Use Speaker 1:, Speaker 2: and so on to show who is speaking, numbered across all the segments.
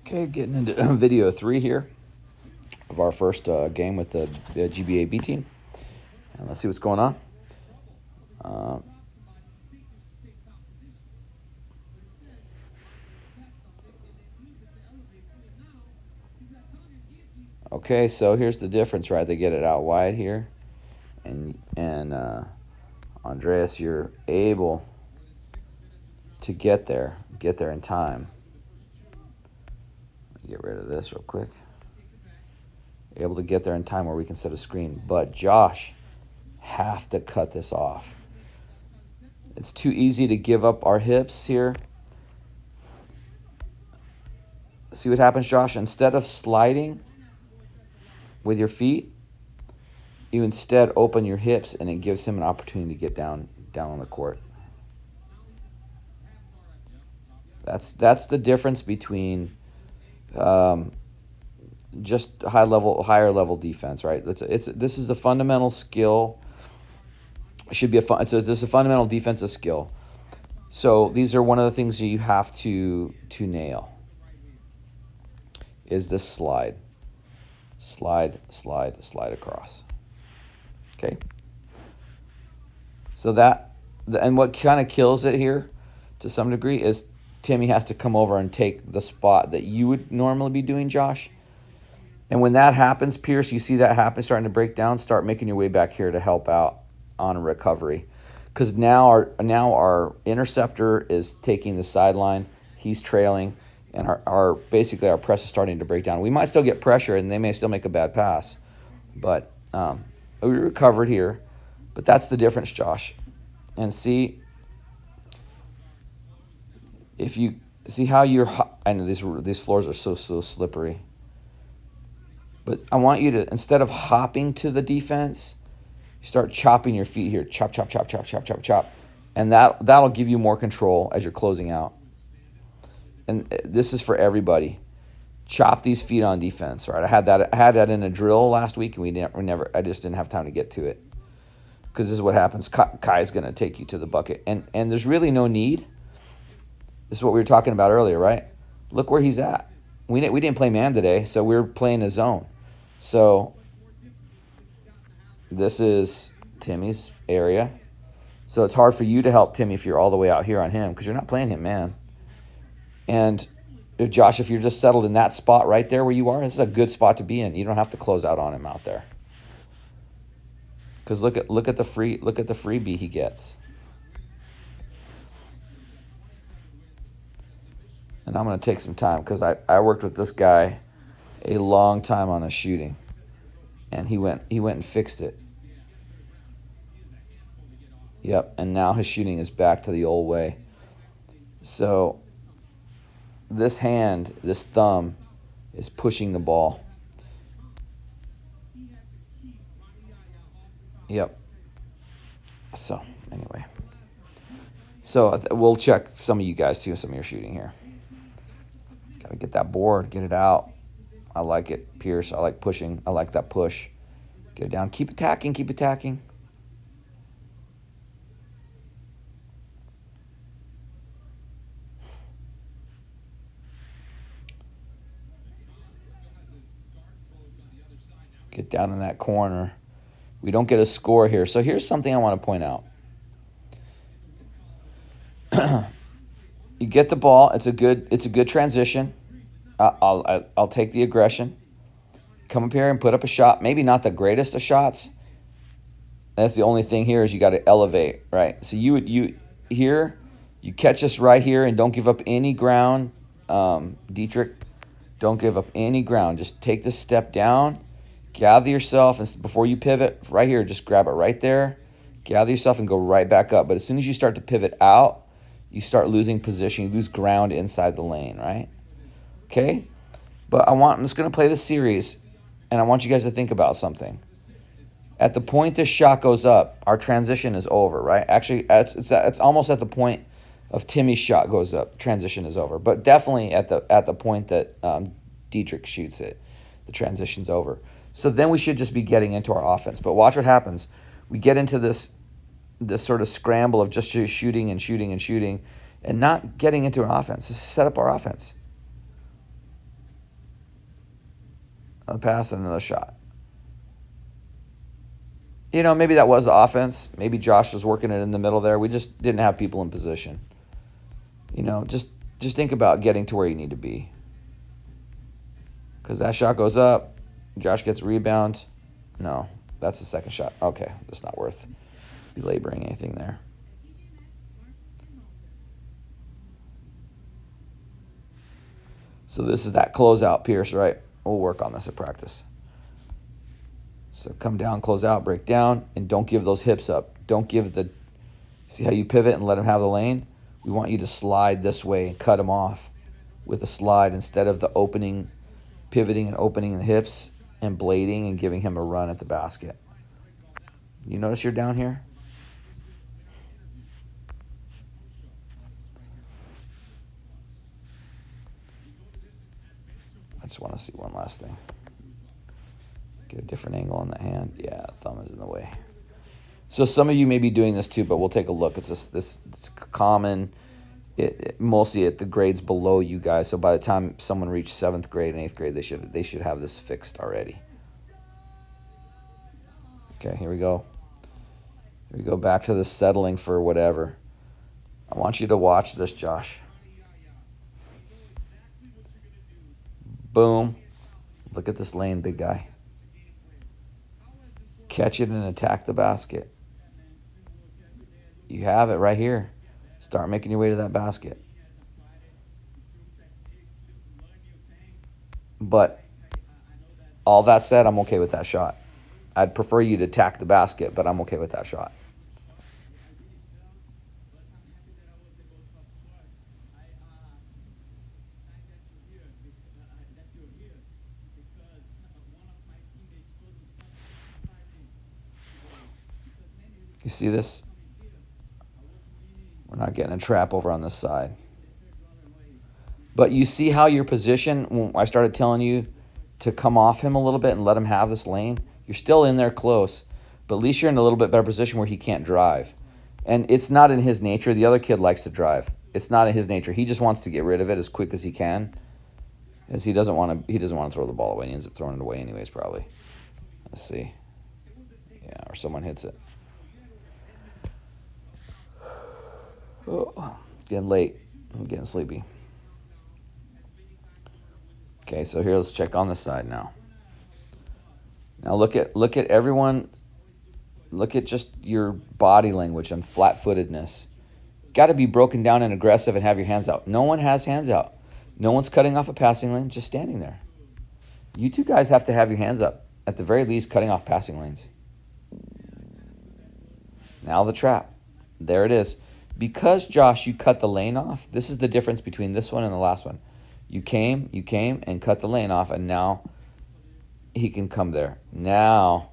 Speaker 1: Okay, getting into video 3 here of our first game with the GBAB team. And let's see what's going on. Okay, so here's the difference, right? They get it out wide here. And Andreas, you're able to get there in time. Get rid of this real quick. You're able to get there in time where we can set a screen. But Josh, have to cut this off. It's too easy to give up our hips here. See what happens, Josh? Instead of sliding with your feet, you instead open your hips, and it gives him an opportunity to get down on the court. That's the difference between just higher level defense, right? This is a fundamental skill. It should be it's a fundamental defensive skill. So these are one of the things that you have to nail. Is this slide across. Okay. So and what kind of kills it here to some degree is Timmy has to come over and take the spot that you would normally be doing, Josh. And when that happens, Pierce, you see that happen, starting to break down, start making your way back here to help out on recovery. Because now our interceptor is taking the sideline, he's trailing, and our basically our press is starting to break down. We might still get pressure, and they may still make a bad pass. But we recovered here. But that's the difference, Josh. And see, if you see how I know these floors are so slippery. But I want you to, instead of hopping to the defense, you start chopping your feet here. Chop, chop, chop, chop, chop, chop, chop. And that'll give you more control as you're closing out. And this is for everybody. Chop these feet on defense, right? I had that in a drill last week, and I just didn't have time to get to it. Because this is what happens. Kai's going to take you to the bucket. And there's really no need. This is what we were talking about earlier, right? Look where he's at. We didn't play man today, so we're playing a zone. So this is Timmy's area. So it's hard for you to help Timmy if you're all the way out here on him because you're not playing him man. And Josh, if you're just settled in that spot right there where you are, this is a good spot to be in. You don't have to close out on him out there. Because look at the freebie he gets. And I'm going to take some time because I worked with this guy a long time on his shooting. And he went and fixed it. Yep, and now his shooting is back to the old way. So this thumb, is pushing the ball. Yep. So, anyway. So we'll check some of you guys too, some of your shooting here. Got to get that board, get it out. I like it, Pierce. I like pushing. I like that push. Get it down. Keep attacking. Keep attacking. Get down in that corner. We don't get a score here. So here's something I want to point out. You get the ball. It's a good transition. I'll take the aggression. Come up here and put up a shot. Maybe not the greatest of shots. That's the only thing here is you got to elevate, right? So you catch us right here and don't give up any ground, Dietrich. Don't give up any ground. Just take this step down. Gather yourself, and before you pivot, right here, just grab it right there. Gather yourself and go right back up. But as soon as you start to pivot out, you start losing position. You lose ground inside the lane, right? Okay? But I'm just going to play this series, and I want you guys to think about something. At the point this shot goes up, our transition is over, right? Actually, it's almost at the point of Timmy's shot goes up. Transition is over. But definitely at the point that Dietrich shoots it, the transition's over. So then we should just be getting into our offense. But watch what happens. We get into this sort of scramble of just shooting and not getting into an offense. Just set up our offense. Another pass and another shot. You know, maybe that was the offense. Maybe Josh was working it in the middle there. We just didn't have people in position. You know, just think about getting to where you need to be. Because that shot goes up. Josh gets a rebound. No, that's the second shot. Okay, that's not worth belaboring anything there. So this is that closeout, Pierce, right? We'll work on this at practice. So come down, close out, break down, and don't give those hips up. Don't give the, see how you pivot and let him have the lane? We want you to slide this way and cut him off with a slide instead of the opening, pivoting and opening the hips and blading and giving him a run at the basket. You notice you're down here? I just want to see one last thing. Get a different angle on the hand. Yeah, thumb is in the way. So some of you may be doing this too, but we'll take a look. It's common. It mostly at the grades below you guys. So by the time someone reaches 7th grade and 8th grade, they should have this fixed already. Okay, here we go. Here we go back to the settling for whatever. I want you to watch this, Josh. Boom. Look at this lane, big guy. Catch it and attack the basket. You have it right here. Start making your way to that basket. But all that said, I'm okay with that shot. I'd prefer you to attack the basket, but I'm okay with that shot. You see this? We're not getting a trap over on this side. But you see how your position, when I started telling you to come off him a little bit and let him have this lane, you're still in there close, but at least you're in a little bit better position where he can't drive. And it's not in his nature. The other kid likes to drive. It's not in his nature. He just wants to get rid of it as quick as he can, as he doesn't want to throw the ball away. He ends up throwing it away anyways, probably. Let's see. Yeah, or someone hits it. Oh, getting late. I'm getting sleepy. Okay, so here, let's check on this side now. Now look at everyone. Look at just your body language and flat-footedness. Got to be broken down and aggressive and have your hands out. No one has hands out. No one's cutting off a passing lane, just standing there. You two guys have to have your hands up. At the very least, cutting off passing lanes. Now the trap. There it is. Because, Josh, you cut the lane off, this is the difference between this one and the last one. You came and cut the lane off, and now he can come there. Now,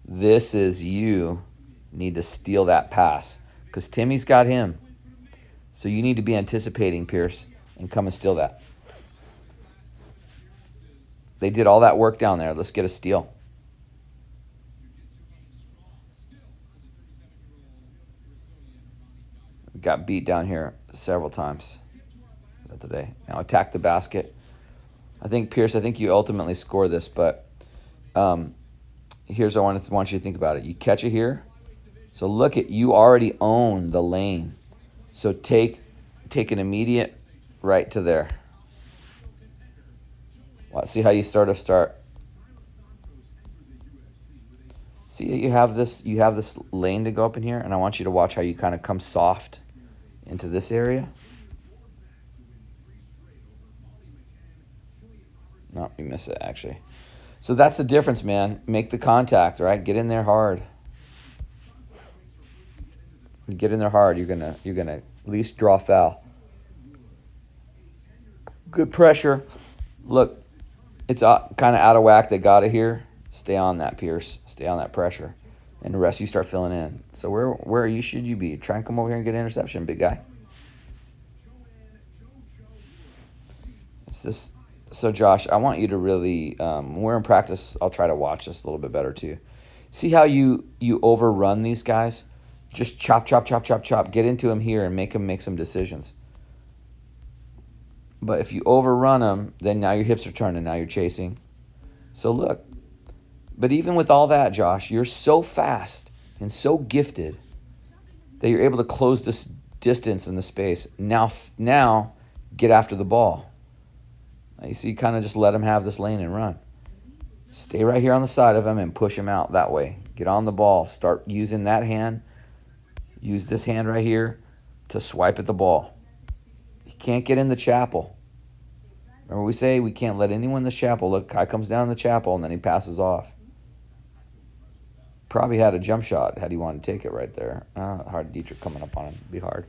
Speaker 1: this is you need to steal that pass because Timmy's got him. So you need to be anticipating, Pierce, and come and steal that. They did all that work down there. Let's get a steal. Got beat down here several times today. Now attack the basket. I think, Pierce, you ultimately score this, but here's what I want you to think about it. You catch it here. So look at, you already own the lane. So take an immediate right to there. Well, see how you start. See, you have this lane to go up in here, and I want you to watch how you kind of come soft into this area. No, you miss it, actually. So that's the difference, man. Make the contact, right? Get in there hard. You get in there hard, you're gonna at least draw foul. Good pressure. Look, it's kind of out of whack. They got it here. Stay on that, Pierce. Stay on that pressure. And the rest you start filling in. So where should you be? Try and come over here and get an interception, big guy. It's this. So, Josh, I want you to really, when we're in practice, I'll try to watch this a little bit better too. See how you overrun these guys? Just chop. Get into them here and make them make some decisions. But if you overrun them, then now your hips are turning. Now you're chasing. So look, but even with all that, Josh, you're so fast and so gifted that you're able to close this distance in the space. Now, get after the ball. You see, kind of just let him have this lane and run. Stay right here on the side of him and push him out that way. Get on the ball. Start using that hand. Use this hand right here to swipe at the ball. You can't get in the chapel. Remember we say we can't let anyone in the chapel. Look, Kai comes down in the chapel and then he passes off. Probably had a jump shot had he wanted to take it right there. Hard Dietrich coming up on him. Be hard.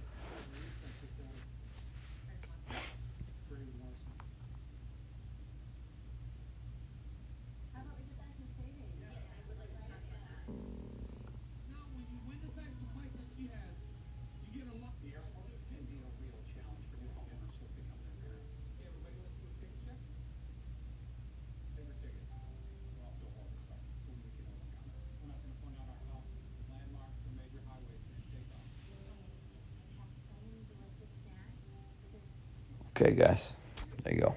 Speaker 1: Okay, guys. There you go.